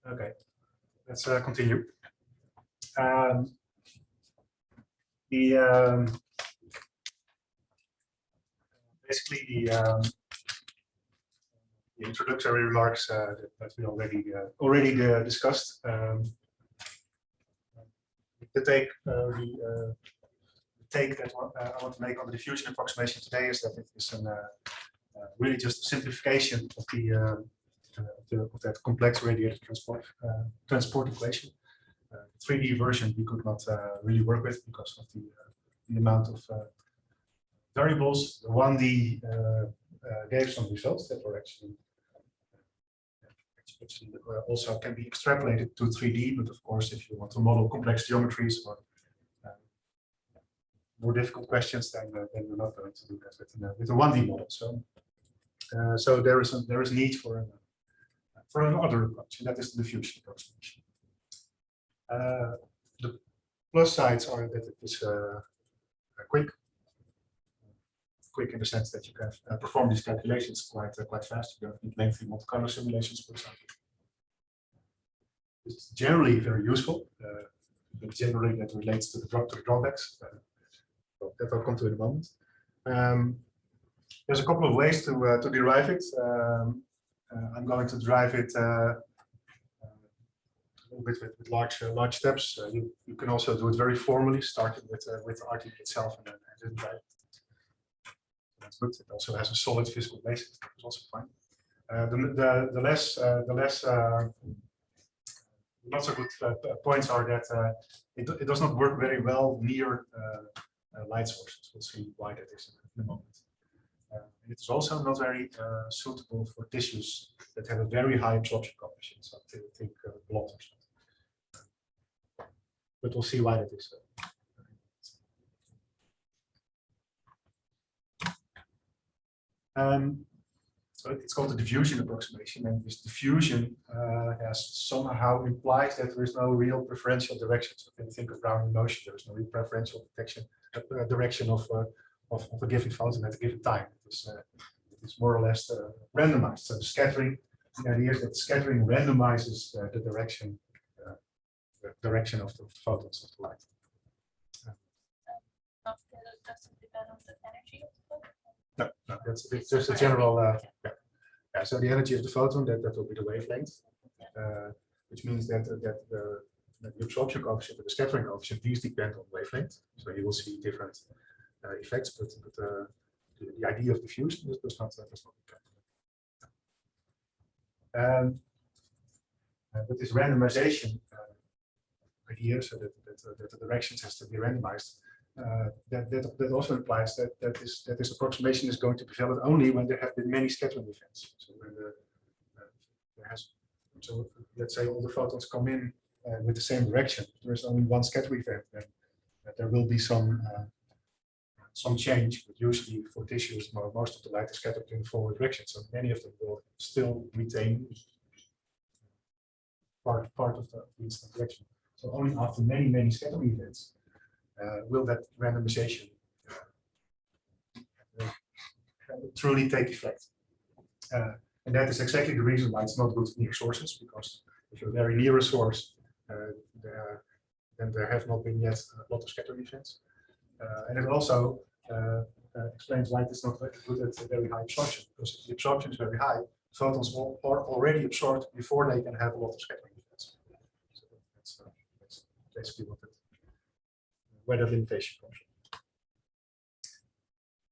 Okay, let's continue. Basically the introductory remarks that we already discussed. The take that I want to make on the diffusion approximation today is that it is really just a simplification of that complex radiative transport equation. 3D version we could not really work with because of the amount of variables. The 1D gave some results that were actually also can be extrapolated to 3D, but of course, if you want to model complex geometries or more difficult questions, then we're not going to do that with a 1D model. So there is need for another approach, and that is the diffusion approximation. The plus sides are that it is quick in the sense that you can perform these calculations quite fast. You don't need lengthy multicolor simulations, for example. It's generally very useful, but generally that relates to the drawbacks. That I'll come to in a moment. There's a couple of ways to derive it. I'm going to derive it a little bit with large steps. You can also do it very formally, starting with the RTD itself and then derive it. That's good. It also has a solid physical basis. It's also fine. The less not so good points are that it does not work very well near light sources. We'll see why that is in a moment. It's also not very suitable for tissues that have a very high absorption coefficient. So I think blood or something. But we'll see why that is. So it's called the diffusion approximation, and this diffusion somehow implies that there is no real preferential direction. So when you think of Brownian motion, there is no real preferential direction of a given photon at a given time. It's more or less randomized. So the scattering, the idea is that scattering randomizes the direction of the photons of the light. Doesn't depend on the energy of the photon? No, it's just a general. Yeah, so the energy of the photon, that will be the wavelength, which means that the absorption coefficient and the scattering coefficient, these depend on wavelength. So you will see different effects, but the idea of diffusion does not depend. But this randomization idea, so that the directions has to be randomized, that also implies that this approximation is going to be valid only when there have been many scattering events. So when so let's say all the photons come in with the same direction. If there is only one scattering event, then there will be some change. But usually for tissues, most of the light is scattered in the forward direction. So many of them will still retain part of the instant direction. So only after many scattering events will that randomization truly take effect. And that is exactly the reason why it's not good near sources, because if you're very near a source, then there have not been yet a lot of scattering events. And it also explains why it's not good at very high absorption, because if the absorption is very high, photons are already absorbed before they can have a lot of scattering events. So that's basically where that limitation comes from.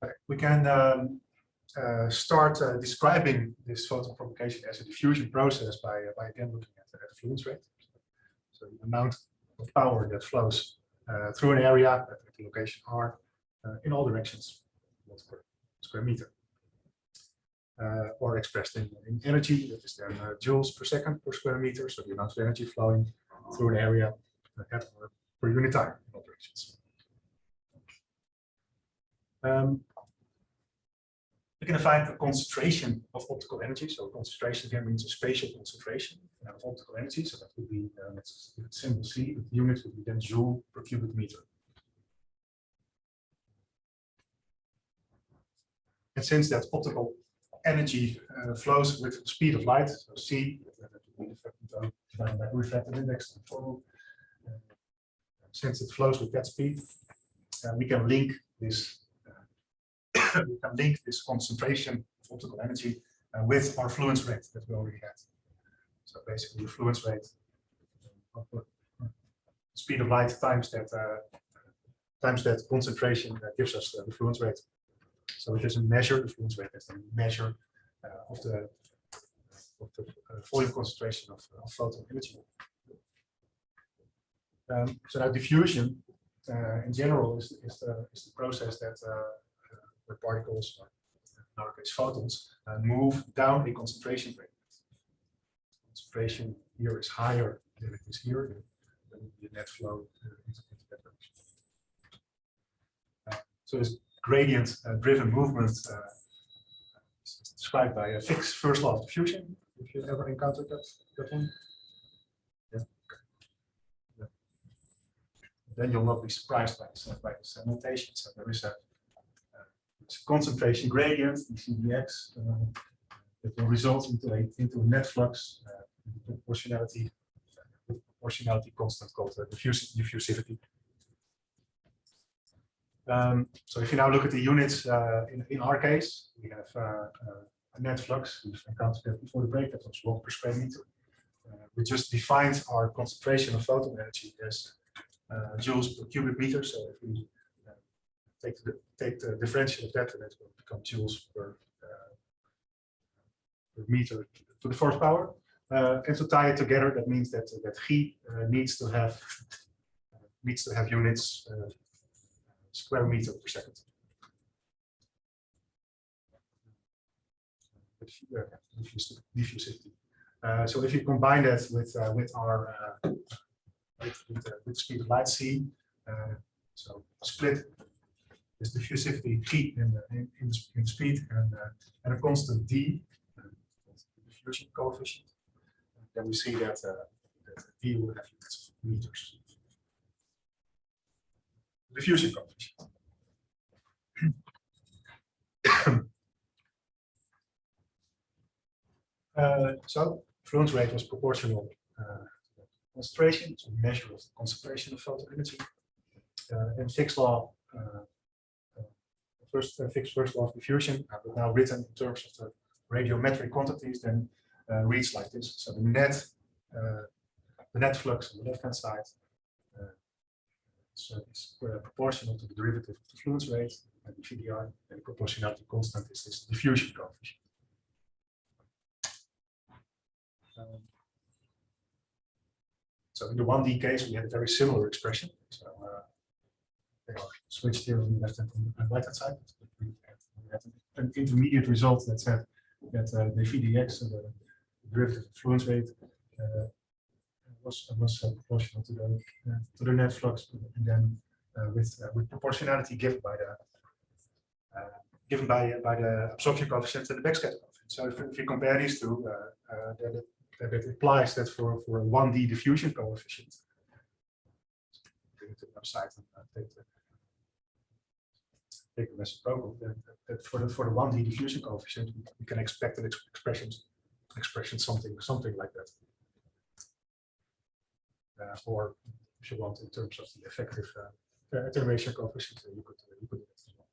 Okay. We can start describing this photon propagation as a diffusion process by again looking at the fluence rate. So the amount of power that flows through an area at the location R in all directions, 1 square meter. Or expressed in energy, that is then joules per second per square meter, so the amount of energy flowing through an area at or per unit time in all directions. We can find the concentration of optical energy. So concentration here means a spatial concentration of optical energy. So that would be, let's give it symbol C, but the unit would be then joule per cubic meter. And since that optical energy flows with the speed of light, so C, that would be the divided by the reflected index. Since it flows with that speed, we can link this. We can link this concentration of optical energy with our fluence rate that we already had. So basically, the fluence rate, speed of light times that concentration gives us the fluence rate. So it is a measure. The fluence rate is a measure of the volume concentration of photon energy. So now diffusion, in general, is the process that where particles, or in our case photons, move down a concentration gradient. Concentration here is higher than it is here, then the net flow into that direction. So this gradient-driven movement is described by a fixed first law of diffusion. If you ever encountered that one, yeah. Yeah. Then you'll not be surprised by this notation. So there is a concentration gradient, CDX, that will result into a net flux proportionality constant called diffusivity. So if you now look at the units, in our case, we have a net flux. We've encountered that before the break. That was 1 per square meter. We just defined our concentration of photon energy as joules per cubic meter. So if we take the differential of that, that will become joules per meter to the 4th power. And to tie it together, that means that G needs to have units square meter per second. Diffusivity. So if you combine that with the speed of light c, so split this diffusivity G in speed and a constant d, the diffusion coefficient, then we see that d will have units of meters. Diffusion coefficient. So fluence rate was proportional to the concentration. It's a measure of the concentration of photon energy. And fixed law, fixed first law of diffusion, but now written in terms of the radiometric quantities, then reads like this. So the net flux on the left-hand side is proportional to the derivative of the fluence rate and the VDR, and the proportionality constant is this diffusion coefficient. So in the 1D case, we had a very similar expression. So they are switched here on the left hand and right hand side. We had an intermediate result that said that the VDX, the derivative of fluence rate, was proportional to the net flux, and then with proportionality given by the absorption coefficient and the backscatter coefficient. So if you compare these two, that implies that for a 1D diffusion coefficient, bring it to the website and take the reciprocal, that for the 1D diffusion coefficient, we can expect an expression something like that. Or if you want, in terms of the effective attenuation coefficient, you could do that as well.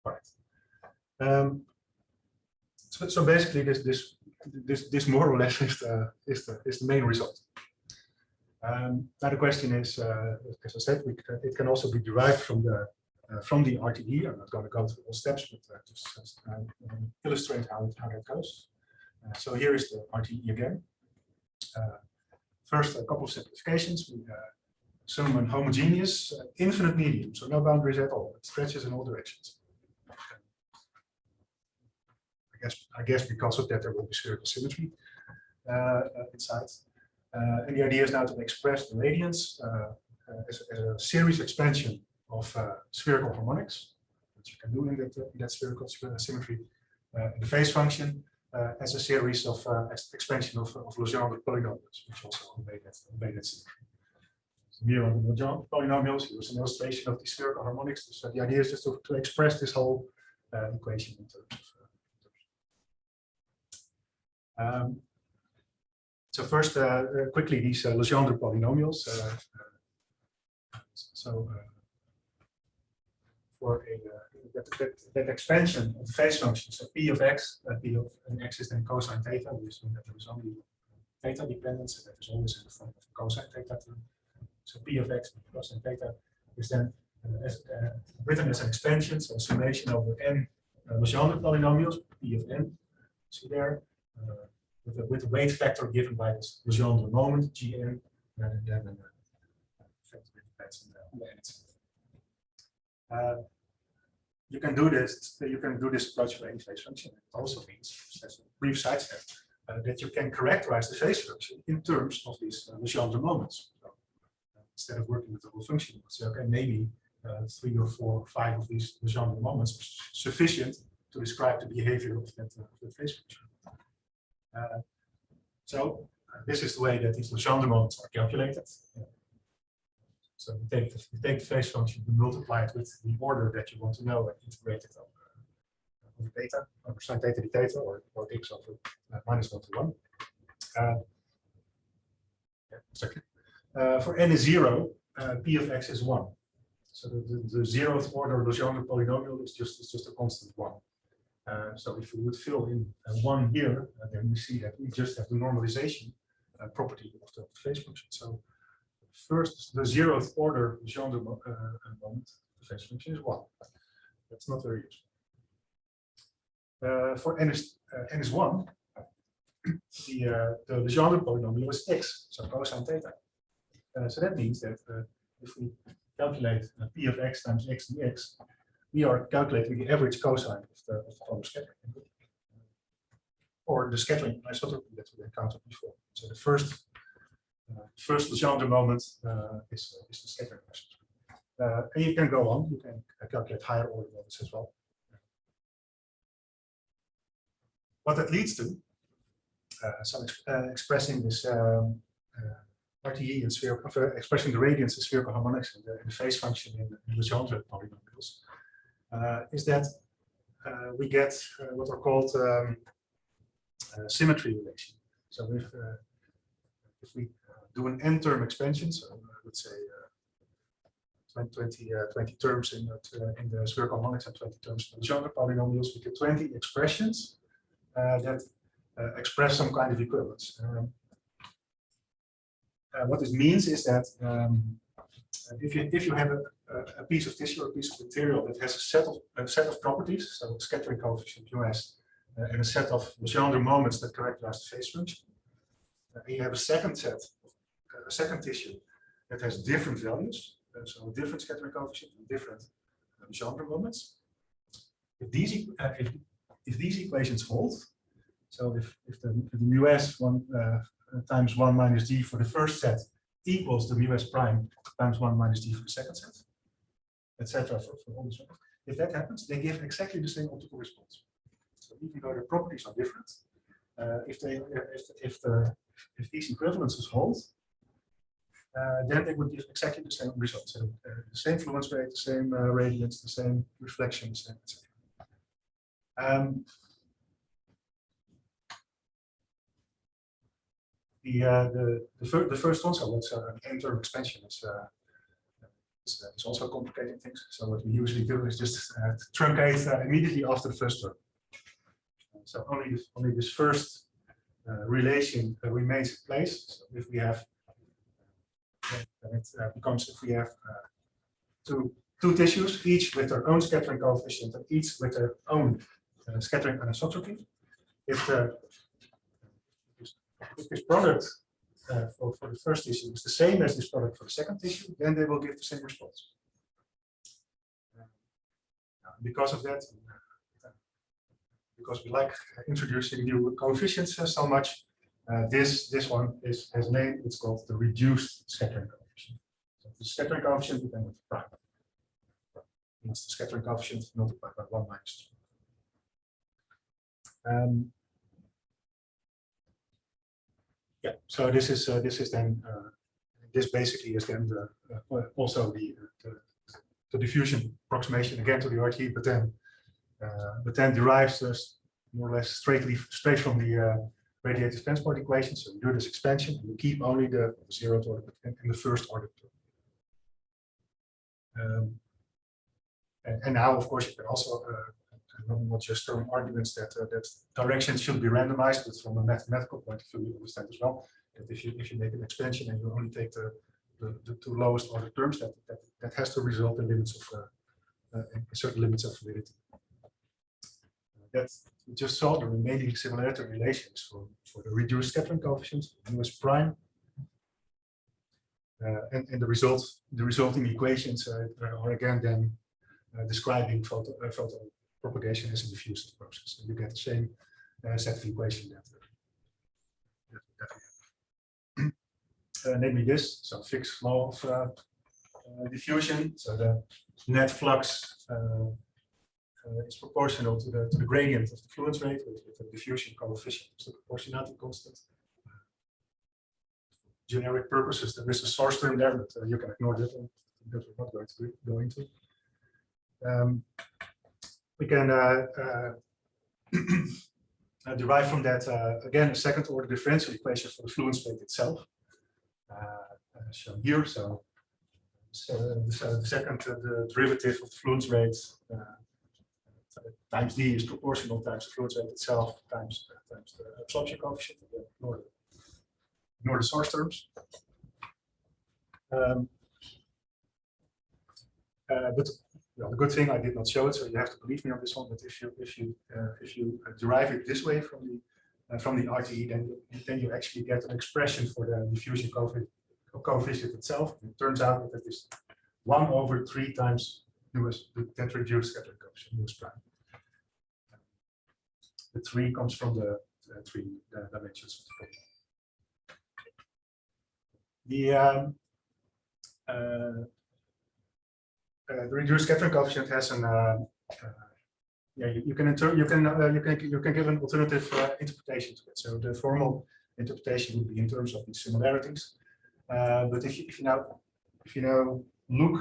All right. So basically, this more or less is the main result. Now the question is, as I said, it can also be derived from the RTE. I'm not going to go through all steps, but just illustrate how that goes. So here is the RTE again. First, a couple of simplifications. We assume a homogeneous, infinite medium, so no boundaries at all. It stretches in all directions. I guess because of that, there will be spherical symmetry inside. And the idea is now to express the radiance as a series expansion of spherical harmonics, which you can do in that spherical symmetry. The phase function as a series of expansion of Legendre polynomials, which also obey that symmetry. So here on the Legendre polynomials, here's an illustration of the spherical harmonics. So the idea is just to express this whole equation in terms of. So first, quickly, these Legendre polynomials. For that expansion of the phase function, so p of x, p of x is then cosine theta. We assume that there is only theta dependence, and that is always in the form of cosine theta term. So p of x cosine theta is then written as an expansion, so summation over n Legendre polynomials, p of n. See there, with the weight factor given by this Legendre moment, Gn, and then factor depends on the n itself. You can do this. You can do this approach for any phase function. It also means, as a brief sidestep, that you can characterize the phase function in terms of these Legendre moments. So, instead of working with the whole function, you would say, okay, maybe 3 or 4 or 5 of these Legendre moments are sufficient to describe the behavior of that phase function. This is the way that these Legendre moments are calculated. So we take the phase function, we multiply it with the order that you want to know, and integrate it over theta, over sine theta d theta, or x over -1 to 1. Exactly. For n is 0, p of x is 1. So the 0th order Legendre polynomial is just a constant 1. So if we would fill in 1 here, then we see that we just have the normalization property of the phase function. So first, the 0th order Legendre moment, the phase function is 1. That's not very useful. For n is 1, the Legendre polynomial is x, so cosine theta. So that means that if we calculate p of x times x dx, we are calculating the average cosine of the Photon scattering, or the scattering isotropy that we encountered before. So the first Legendre moment is the scattering isotropy. And you can go on, you can calculate higher order moments as well. What that leads to, expressing this RTE and expressing the radiance and spherical harmonics in the phase function in Legendre polynomials, is that we get what are called symmetry relation. So if we do an n-term expansion, so let's say 20 terms in the spherical harmonics and 20 terms in the Legendre polynomials, we get 20 expressions that express some kind of equivalence. What this means is that if you have a piece of tissue or a piece of material that has a set of properties, so scattering coefficient US, and a set of Legendre moments that characterize the phase function, and you have a second tissue that has different values, so different scattering coefficient and different Legendre moments. If these equations hold, so if the μs times 1 minus d for the first set equals the μs prime times 1 minus d for the second set, etc. for all these ones. If that happens, they give exactly the same optical response. So even though the properties are different, if these equivalences hold, then they would give exactly the same results. So the same fluence rate, the same radiance, the same reflection, the same, etc. The first one, so what's an n-term expansion, is also complicating things. So what we usually do is just truncate immediately after the first term. So only this first relation remains in place. So if we have, it becomes if we have two tissues, each with their own scattering coefficient and each with their own scattering anisotropy. If this product for the first tissue is the same as this product for the second tissue, then they will give the same response. Because of that, because we like introducing new coefficients so much, this one has name. It's called the reduced scattering coefficient. So the scattering coefficient depends on the prime. It's the scattering coefficient multiplied by 1 minus 2. Yeah, so this is then this basically is then also the diffusion approximation again to the RT, but then derives more or less straight from radiative transport equation. So you do this expansion, and you keep only the zeroth order and the first order term. And now, of course, you can also not just throwing arguments that that directions should be randomized, but from a mathematical point of view, you understand as well that if you make an expansion and you only take the two lowest order terms, that has to result in limits of certain limits of validity. That we just saw the remaining similarity relations for the reduced scattering coefficient, US prime, and the resulting equations are again then describing photon propagation as a diffusion process. And you get the same set of equation that we have. Namely this, so fixed law of diffusion. So the net flux is proportional to the gradient of the fluence rate with the diffusion coefficient. So the proportionality constant. Generic purposes, there is a source term there, but you can ignore that one because we're not going to go into. We can derive from that again a second order differential equation for the fluence rate itself, shown here. So the second the derivative of the fluence rate times d is proportional times the fluence rate itself times the absorption coefficient. Ignore the source terms. But the good thing I did not show it, so you have to believe me on this one. But if you derive it this way from the RTE, then you actually get an expression for the diffusion coefficient itself. It turns out that it is 1/3 times that reduced scattering coefficient US prime. The 3 comes from the 3 dimensions of the problem. The reduced scattering coefficient has an you can give an alternative interpretation to it. So the formal interpretation would be in terms of these similarities. But if you now look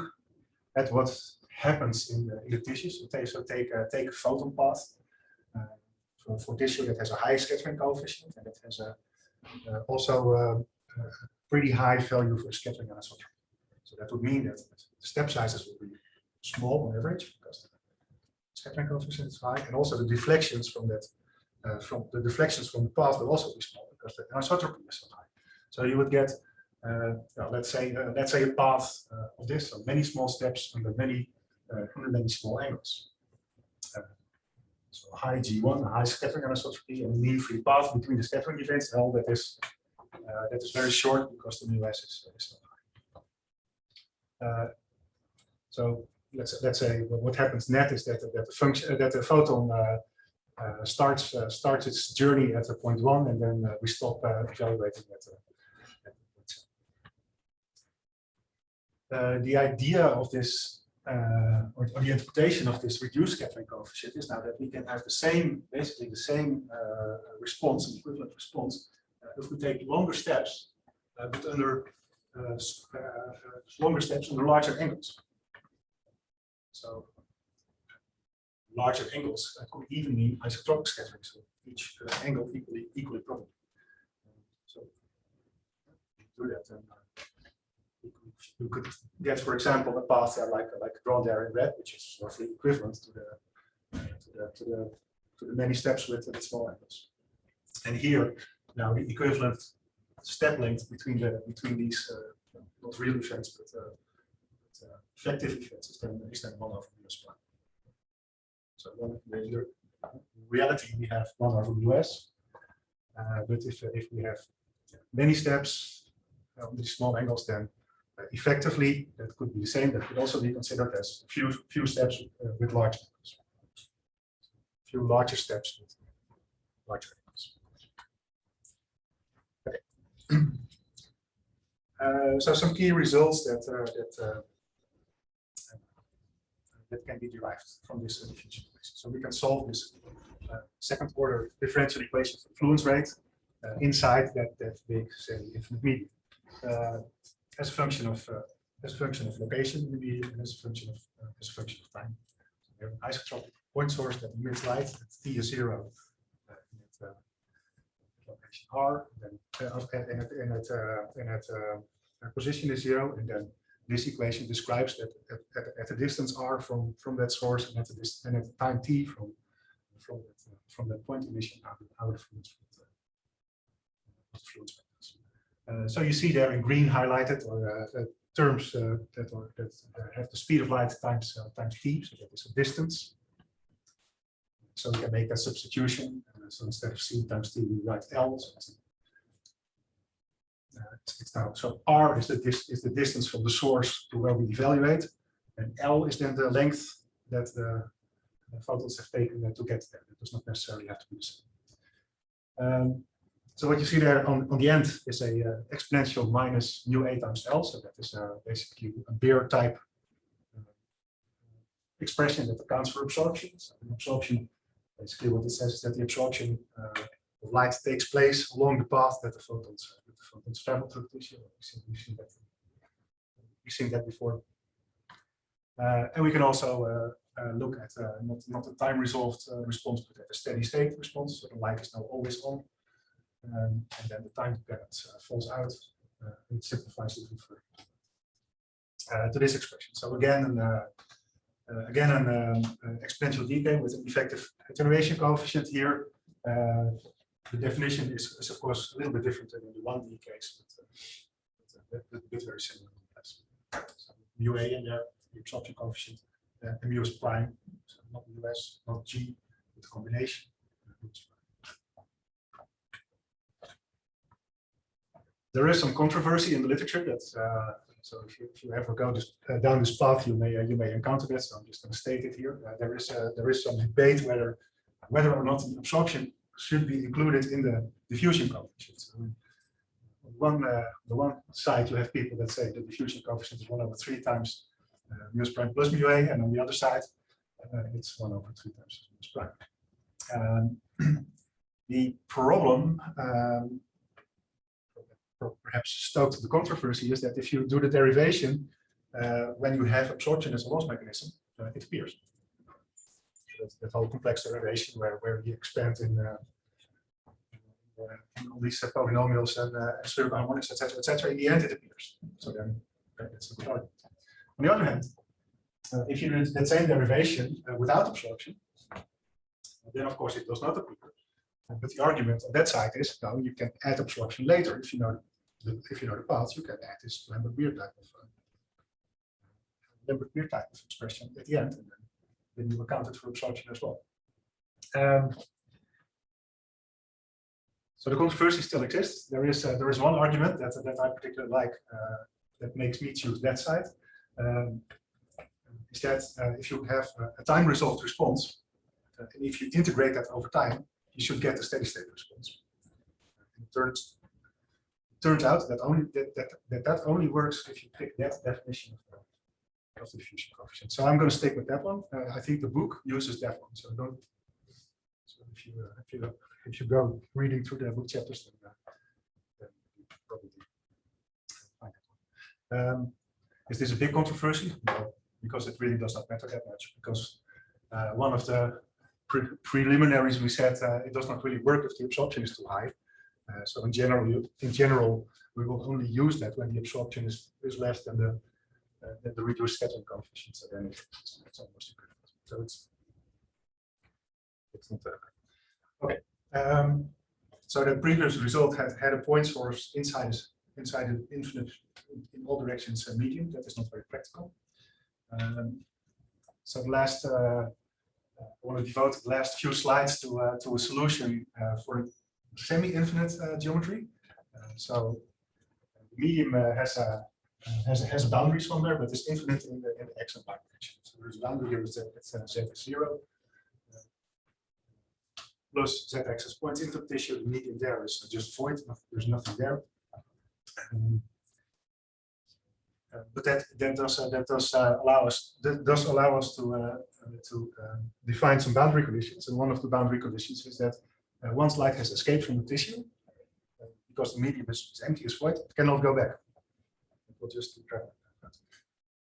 at what happens in the tissues, so take a photon path for tissue that has a high scattering coefficient and that has also pretty high value for scattering anisotropy. So that would mean that the step sizes will be small on average because the scattering coefficient is high, and also the deflections from that from the path will also be small because the anisotropy is so high. So you would get let's say a path of this, so many small steps under many small angles. So high G1, a high scattering anisotropy, and a mean free path between the scattering events, and all that is very short because the mu s is so high. So let's say what happens net is that the photon starts its journey at point 1, and then we stop evaluating that. The idea of this, or the interpretation of this reduced scattering coefficient is now that we can have basically the same response, an equivalent response, if we take longer steps, but under longer steps under larger angles. So larger angles could even mean isotropic scattering, so each angle equally probable. So do that, and you could get, for example, a path like drawn there in red, which is roughly equivalent to the many steps with small angles. And here, now the equivalent step length between these not real events but effective events is then 1/US prime. So in reality we have 1/US, but if we have many steps on these small angles, then effectively that could be the same. That could also be considered as few steps with large angles, few larger steps with larger angles. Okay. So some key results that can be derived from this diffusion equation. So we can solve this second order differential equation for fluence rate inside that big, say, infinite medium, as a function of location in the medium and as a function of time. So we have an isotropic point source that emits light at t is 0 in that location. acceleration r, and at position is 0, and then this equation describes that at a distance r from that source, and at the time t from that point emission how the fluid spectrums. So you see there in green highlighted or terms that have the speed of light times t, so that is a distance. So we can make that substitution. So instead of c times t, we write L. So it's now, so r is the distance from the source to where we evaluate, and L is then the length that the photons have taken to get there. It does not necessarily have to be the same. So what you see there on the end is a exponential minus mu a times L. So that is basically a Beer type expression that accounts for absorption. So absorption, basically what it says is that the absorption of light takes place along the path that the photons travel through the tissue. We've seen that before. And we can also look at not a time resolved response, but at a steady state response. So the light is now always on. And then the time dependence falls out. It simplifies it further to this expression. So again, an exponential decay with an effective attenuation coefficient here. The definition is of course a little bit different than in the 1D case, but very similar. So mu a in there, the absorption coefficient, and mu is prime, so not US, not G, with a combination. There is some controversy in the literature that so if you ever go down this path, you may encounter that. So I'm just going to state it here. There is some debate whether or not the absorption should be included in the diffusion coefficient. So the one side you have people that say the diffusion coefficient is 1/3 times mu prime plus mu a, and on the other side it's 1/3 times mu prime. The problem. Perhaps stoked the controversy is that if you do the derivation when you have absorption as a loss mechanism, it appears. That whole complex derivation where you expand in all these polynomials and spherical harmonics, etc. In the end, it appears. So then it's a good argument. On the other hand, if you do that same derivation without absorption, then of course it does not appear. But the argument on that side is no, you can add absorption later if you know the path. You can add this Lambert-Beer type of expression at the end, and then you accounted for absorption as well. So the controversy still exists. There is one argument that I particularly like that makes me choose that side. Is that if you have a time resolved response, and if you integrate that over time, you should get a steady state response. It turns out that only works if you pick that definition of the diffusion coefficient. So I'm going to stick with that one. I think the book uses that one. So don't. So if you go reading through the book chapters, then you probably find that one. Is this a big controversy? No, because it really does not matter that much. Because one of the preliminaries we said it does not really work if the absorption is too high. So in general, we will only use that when the absorption is less than the reduced scattering coefficient. So then it's almost equivalent. So it's not okay. So the previous result had a point source inside an infinite in all directions medium. That is not very practical. So the last. I want to devote the last few slides to a solution for semi-infinite geometry. So the medium has a boundary somewhere, but it's infinite in the x and y direction. So there's a boundary here that z is 0. Plus z-axis points into the tissue. The medium there is just void. There's nothing there. But that does allow us to define some boundary conditions. And one of the boundary conditions is that once light has escaped from the tissue, because the medium is empty, is void, it cannot go back. It will just travel.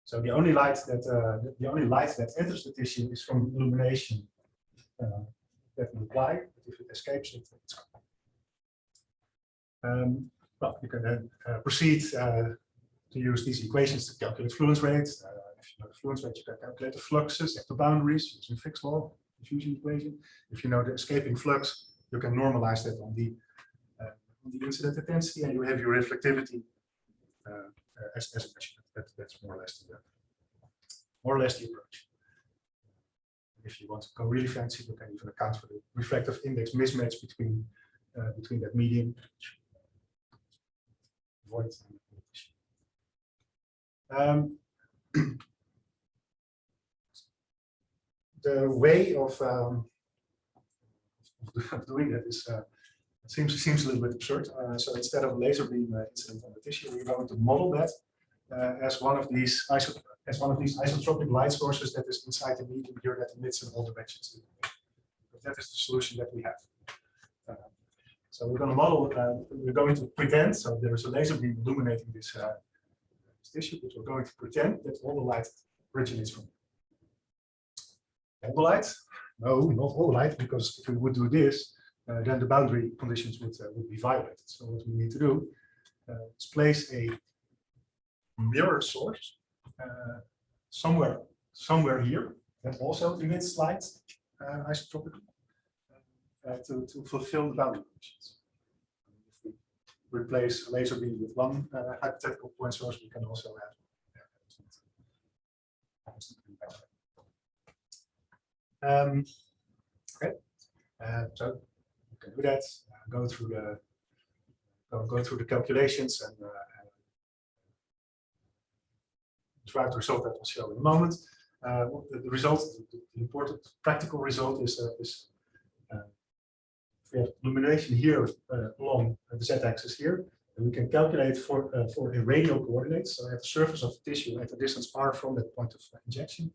So the only light that enters the tissue is from illumination that we apply. But if it escapes, it's gone. Well, you can then proceed to use these equations to calculate fluence rates. If you know the fluence rate, you can calculate the fluxes at the boundaries using Fick's law, diffusion equation. If you know the escaping flux, you can normalize that on the incident intensity, and you have your reflectivity as a measurement. That's more or less the approach. If you want to go really fancy, you can even account for the refractive index mismatch between that medium. Avoid the way of doing that is seems a little bit absurd. So instead of a laser beam incident on the tissue, we're going to model that as one of these isotropic light sources that is inside the medium here that emits in all directions. But that is the solution that we have. So we're going to model. We're going to pretend. So there is a laser beam illuminating this tissue, but we're going to pretend that all the light originates from all the light. No, not all light, because if we would do this, then the boundary conditions would be violated. So what we need to do is place a mirror source somewhere here that also emits light isotropically to fulfill the boundary conditions. If we replace a laser beam with one hypothetical point source, we can also have okay. So you can do that. Go through the calculations and try to resolve that. I'll show in a moment. The result, the important practical result is we have illumination here along the z-axis here, and we can calculate for a radial coordinate. So at the surface of the tissue at a distance r from that point of injection,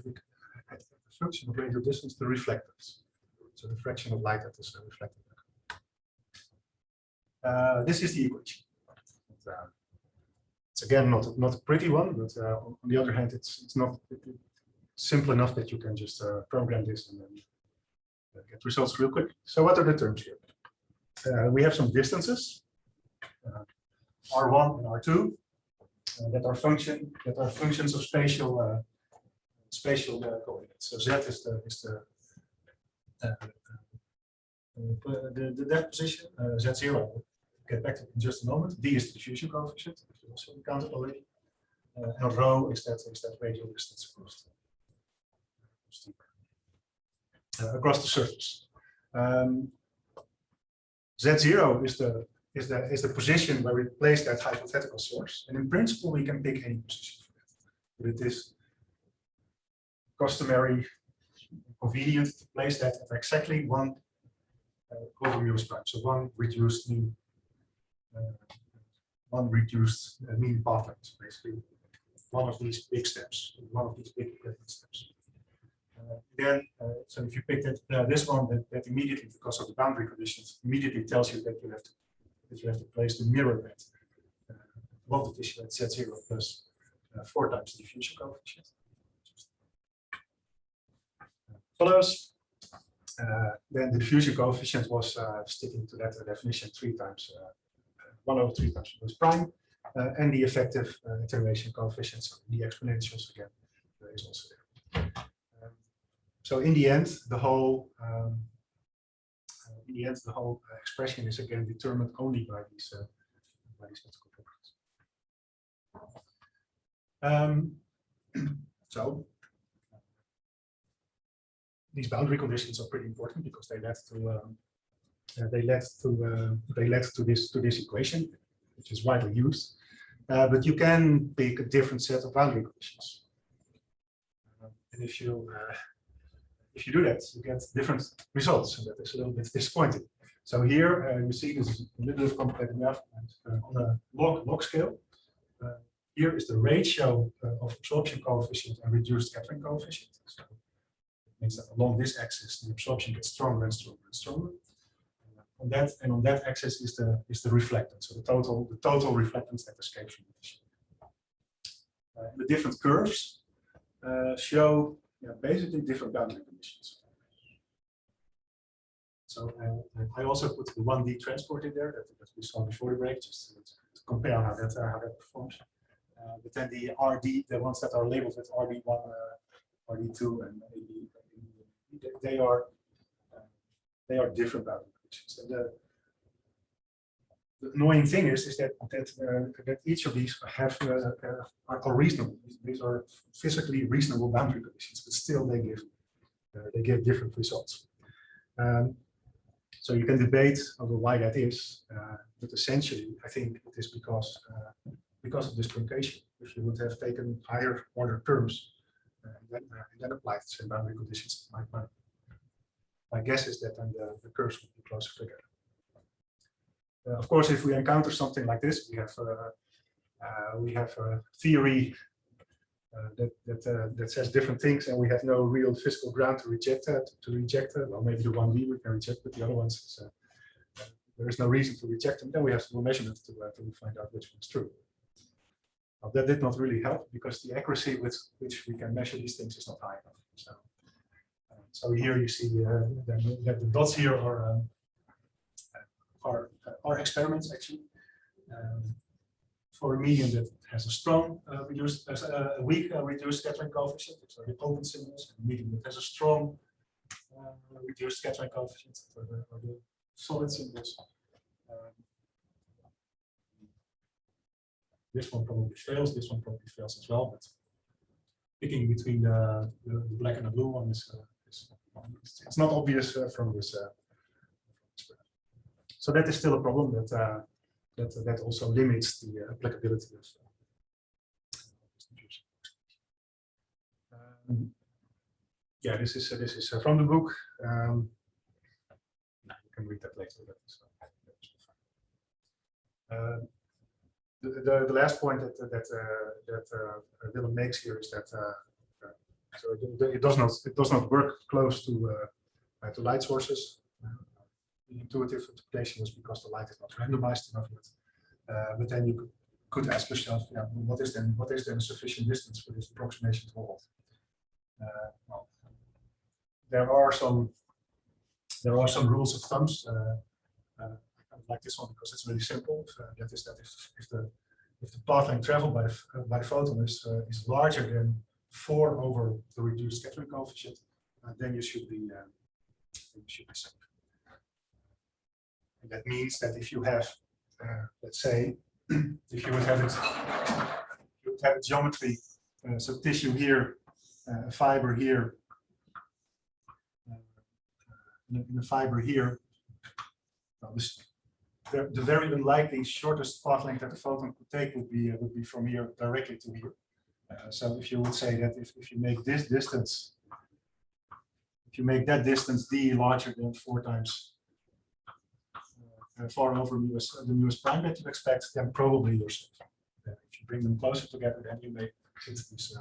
we can, at the function of radial distance, the reflectance. So the fraction of light that is reflected. This is the equation. It's again not a pretty one, but on the other hand, it's not simple enough that you can just program this and then get results real quick. So what are the terms here? We have some distances, R1 and R2, that are functions of spatial coordinates. So Z is the depth position, Z0. I'll get back to it in just a moment. D is the diffusion coefficient, which we also counted already, and rho is that radial distance across the surface. Z0 is the position where we place that hypothetical source, and in principle we can pick any position for that. But it is customary, convenient to place that at exactly one over mu prime. So one reduced mean path length, basically one of these big steps, one of these big steps. So if you pick this one, that immediately, because of the boundary conditions, immediately tells you that you have to place the mirror at above the tissue at Z0 plus 4 times the diffusion coefficient. Follows. Then the diffusion coefficient was sticking to that definition 3 times 1 over 3 times plus prime, and the effective attenuation coefficient, so the exponentials again, is also there. So in the end, the whole expression is again determined only by these optical properties. So these boundary conditions are pretty important because they led to this equation, which is widely used. But you can pick a different set of boundary conditions, and if you do that, you get different results, and that is a little bit disappointing. So here you see this is a little bit complicated enough, on a log scale. Here is the ratio of absorption coefficient and reduced scattering coefficient. So it means that along this axis, the absorption gets stronger and stronger and stronger. On that axis is the reflectance, so the total reflectance that escapes from the tissue. The different curves show basically different boundary conditions. So I also put the 1D transport in there that we saw before the break, just to compare how that performs. But then the RD, the ones that are labeled with RD1, RD2, and AB, they are different boundary conditions. And the annoying thing is that each of these are reasonable. These are physically reasonable boundary conditions, but still they give different results. So you can debate over why that is, but essentially I think it is because of this truncation. If you would have taken higher order terms and then applied the same boundary conditions, my guess is that then the curves would be closer together. Of course, if we encounter something like this, we have a theory that says different things, and we have no real physical ground to reject that. Well, maybe the 1D we can reject, but the other ones, there is no reason to reject them. Then we have to do measurements to find out which one's true. Well, that did not really help because the accuracy with which we can measure these things is not high enough. So here you see that the dots here are experiments actually. For a medium that has a strong weak reduced scattering coefficient, it's the open symbols, and a medium that has a strong reduced scattering coefficient, or the solid symbols. This one probably fails, this one probably fails as well, but picking between the black and the blue one it's not obvious from this. So that is still a problem that also limits the applicability of yeah, this is from the book. You can read that later. The last point that Willem makes here is that so it does not work close to light sources. The intuitive interpretation is because the light is not randomized enough yet. But then you could ask yourself, yeah, what is then a sufficient distance for this approximation to hold? Well, there are some rules of thumbs. I like this one because it's really simple. That is that if the path length traveled by the photon is larger than 4 over the reduced scattering coefficient, then you should be safe. And that means that if you have, let's say, if you would have a geometry, so tissue here, a fiber here, and a fiber here. Well, the very unlikely shortest path length that the photon could take would be from here directly to here. So if you would say that if you make this distance, if you make that distance d larger than 4 times far over the newest prime that you expect, then probably you're safe. If you bring them closer together, then you may hit these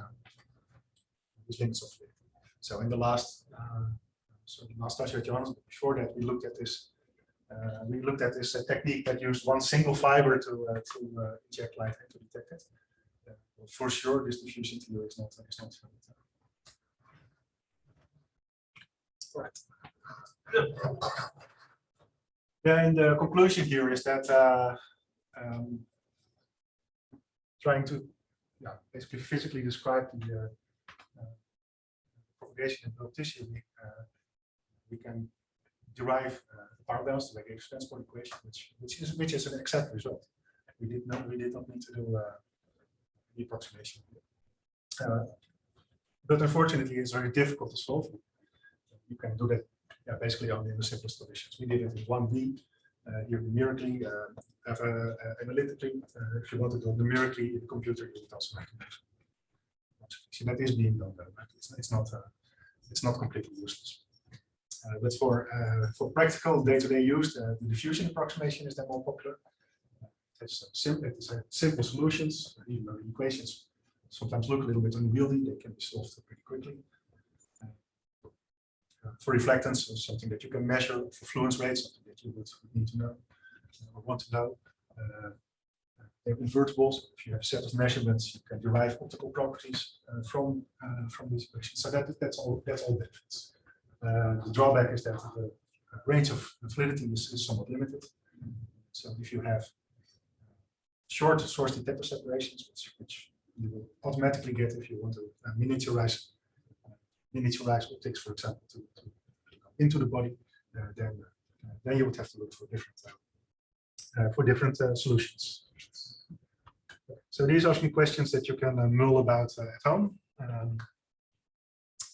limits of fluidity. So in the last lecture at Johannes, before that, we looked at this. Technique that used one single fiber to inject light and to detect it. For sure, this diffusion theory is not right. Yeah, and the conclusion here is that trying to basically physically describe the propagation in built tissue, we can derive the power balance, the radiative transport equation, which is an exact result. We did not need to do the approximation. But unfortunately, it's very difficult to solve. You can do that basically only in the simplest conditions. We did it in 1D, here numerically, analytically. If you want to do it numerically in the computer, you would also have to measure. So that is being done, but it's not completely useless. But for practical day-to-day use, the diffusion approximation is then more popular. It's simple solutions. Even though the equations sometimes look a little bit unwieldy, they can be solved pretty quickly. For reflectance, something that you can measure. For fluence rates, something that you would need to know or want to know. They're invertibles. If you have a set of measurements, you can derive optical properties from these equations. So that's all benefits. The drawback is that range of validity is somewhat limited. So if you have short source detector separations, which you will automatically get if you want to miniaturize optics, for example, to come into the body, then you would have to look for different solutions. So these are some questions that you can mull about at home.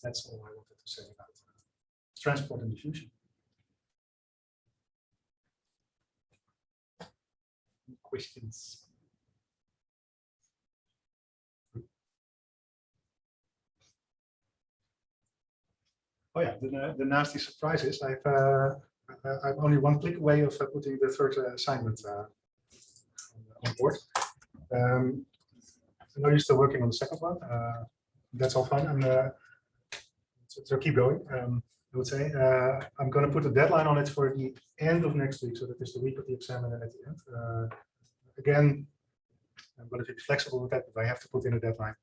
That's all I wanted to say about transport and diffusion. Questions? Oh yeah, the nasty surprise is I'm only one click away of putting the third assignment on board. I know you're still working on the second one. That's all fine. So keep going. I would say I'm going to put a deadline on it for the end of next week, so that is the week of the exam, and then at the end. Again, I'm going to be flexible with that, but I have to put in a deadline.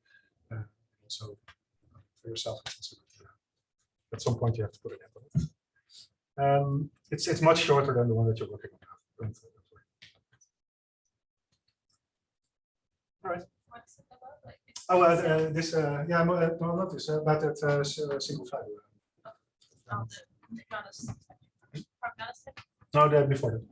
So for yourself, at some point you have to put a deadline on it. It's much shorter than the one that you're working on. All right. What's it about? Like, This yeah, no, not this, about that single fiber. No, that before that.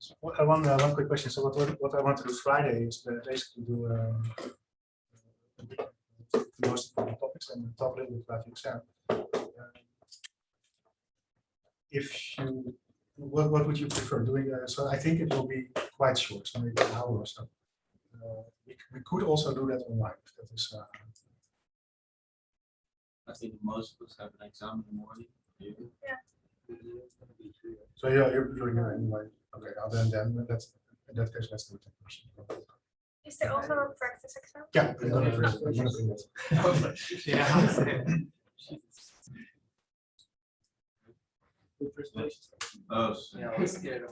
So one quick question. So what I want to do Friday is basically do the most important topics and talk a little bit about the exam. What would you prefer doing? So I think it will be quite short, so maybe an hour or so. We could also do that online. If that is. I think most of us have an exam in the morning. Yeah. So yeah, you're doing it anyway. Okay, then that's in that case, let's do it in person. Is there also a practice exam? Yeah, I'm gonna bring that. Yeah. Oh, Yeah, I was scared of